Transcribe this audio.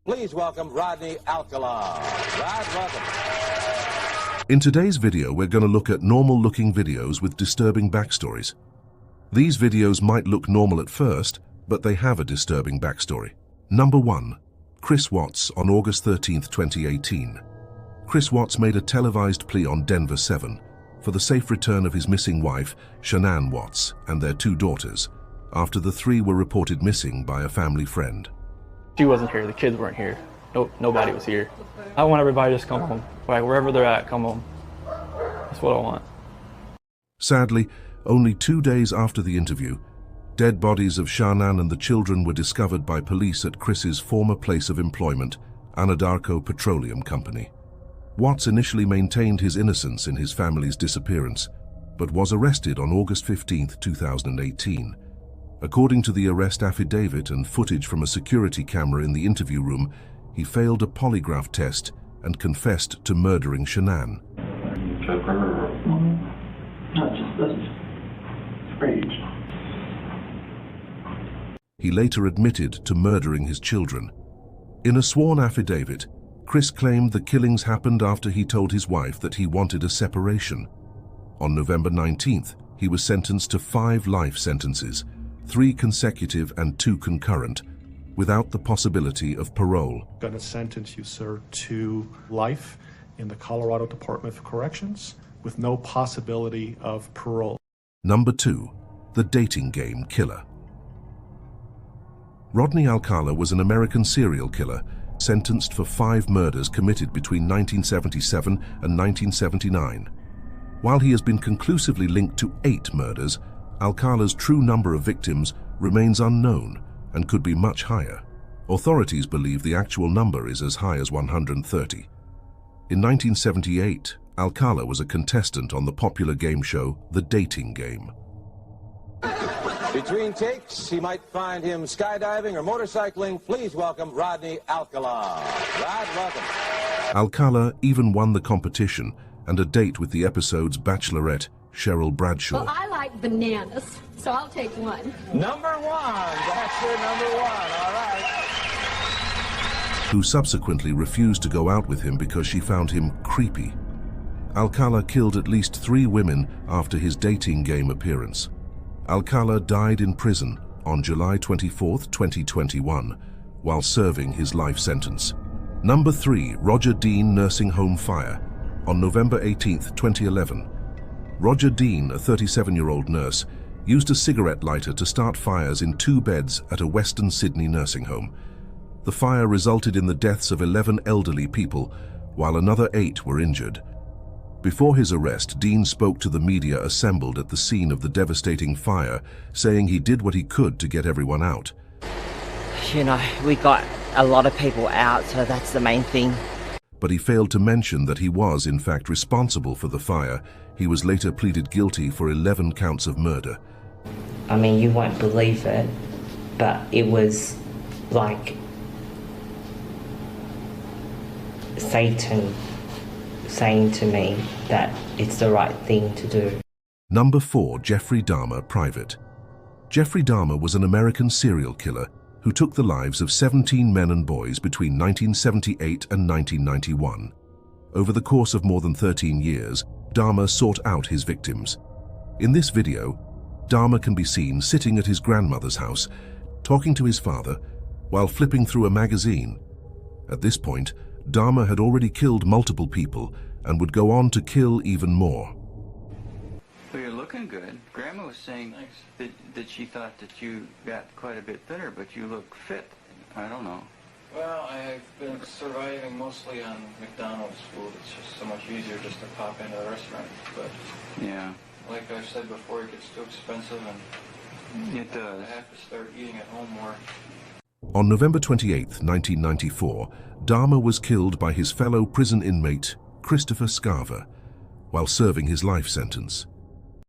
Please welcome Rodney Alcala. Rod, welcome. In today's video, we're going to look at normal-looking videos with disturbing backstories. These videos might look normal at first, but they have a disturbing backstory. Number 1. Chris Watts on August 13, 2018. Chris Watts made a televised plea on Denver 7 for the safe return of his missing wife, Shanann Watts, and their 2 daughters, after the 3 were reported missing by a family friend. She wasn't here, the kids weren't here. Nobody was here. I want everybody to just come home. Like, wherever they're at, come home. That's what I want. Sadly, only 2 days after the interview, dead bodies of Shanann and the children were discovered by police at Chris's former place of employment, Anadarko Petroleum Company. Watts initially maintained his innocence in his family's disappearance, but was arrested on August 15, 2018. According to the arrest affidavit and footage from a security camera in the interview room, he failed a polygraph test and confessed to murdering Shanann. Took her, that's strange. He later admitted to murdering his children. In a sworn affidavit, Chris claimed the killings happened after he told his wife that he wanted a separation. On November 19th, he was sentenced to 5 life sentences, 3 consecutive and 2 concurrent, without the possibility of parole. Going to sentence you, sir, to life in the Colorado Department of Corrections with no possibility of parole. Number 2. The dating game killer. Rodney Alcala was an American serial killer sentenced for 5 murders committed between 1977 and 1979. While he has been conclusively linked to 8 murders, Alcala's true number of victims remains unknown and could be much higher. Authorities believe the actual number is as high as 130. In 1978, Alcala was a contestant on the popular game show The Dating Game. Between takes, he might find him skydiving or motorcycling. Please welcome Rodney Alcala. Rod, welcome. Alcala even won the competition and a date with the episode's bachelorette, Cheryl Bradshaw. Well, I like bananas, so I'll take 1. Number 1. That's your number 1. All right. Who subsequently refused to go out with him because she found him creepy. Alcala killed at least 3 women after his Dating Game appearance. Alcala died in prison on July 24, 2021, while serving his life sentence. Number 3. Roger Dean Nursing Home Fire. On November 18, 2011, Roger Dean, a 37-year-old nurse, used a cigarette lighter to start fires in 2 beds at a Western Sydney nursing home. The fire resulted in the deaths of 11 elderly people, while another 8 were injured. Before his arrest, Dean spoke to the media assembled at the scene of the devastating fire, saying he did what he could to get everyone out. You know, we got a lot of people out, so that's the main thing. But he failed to mention that he was, in fact, responsible for the fire. He was later pleaded guilty for 11 counts of murder. I mean, you won't believe it, but it was like Satan saying to me that it's the right thing to do. Number 4. Jeffrey Dahmer, Private. Jeffrey Dahmer was an American serial killer who took the lives of 17 men and boys between 1978 and 1991. Over the course of more than 13 years, Dahmer sought out his victims. In this video, Dahmer can be seen sitting at his grandmother's house, talking to his father, while flipping through a magazine. At this point, Dahmer had already killed multiple people and would go on to kill even more. Well, you're looking good. Grandma was saying that she thought that you got quite a bit thinner, but you look fit. I don't know. Well, I've been surviving mostly on McDonald's food. It's just so much easier just to pop into a restaurant. But yeah, like I've said before, it gets too expensive, and it does. I have to start eating at home more. On November 28, 1994, Dahmer was killed by his fellow prison inmate, Christopher Scarver, while serving his life sentence.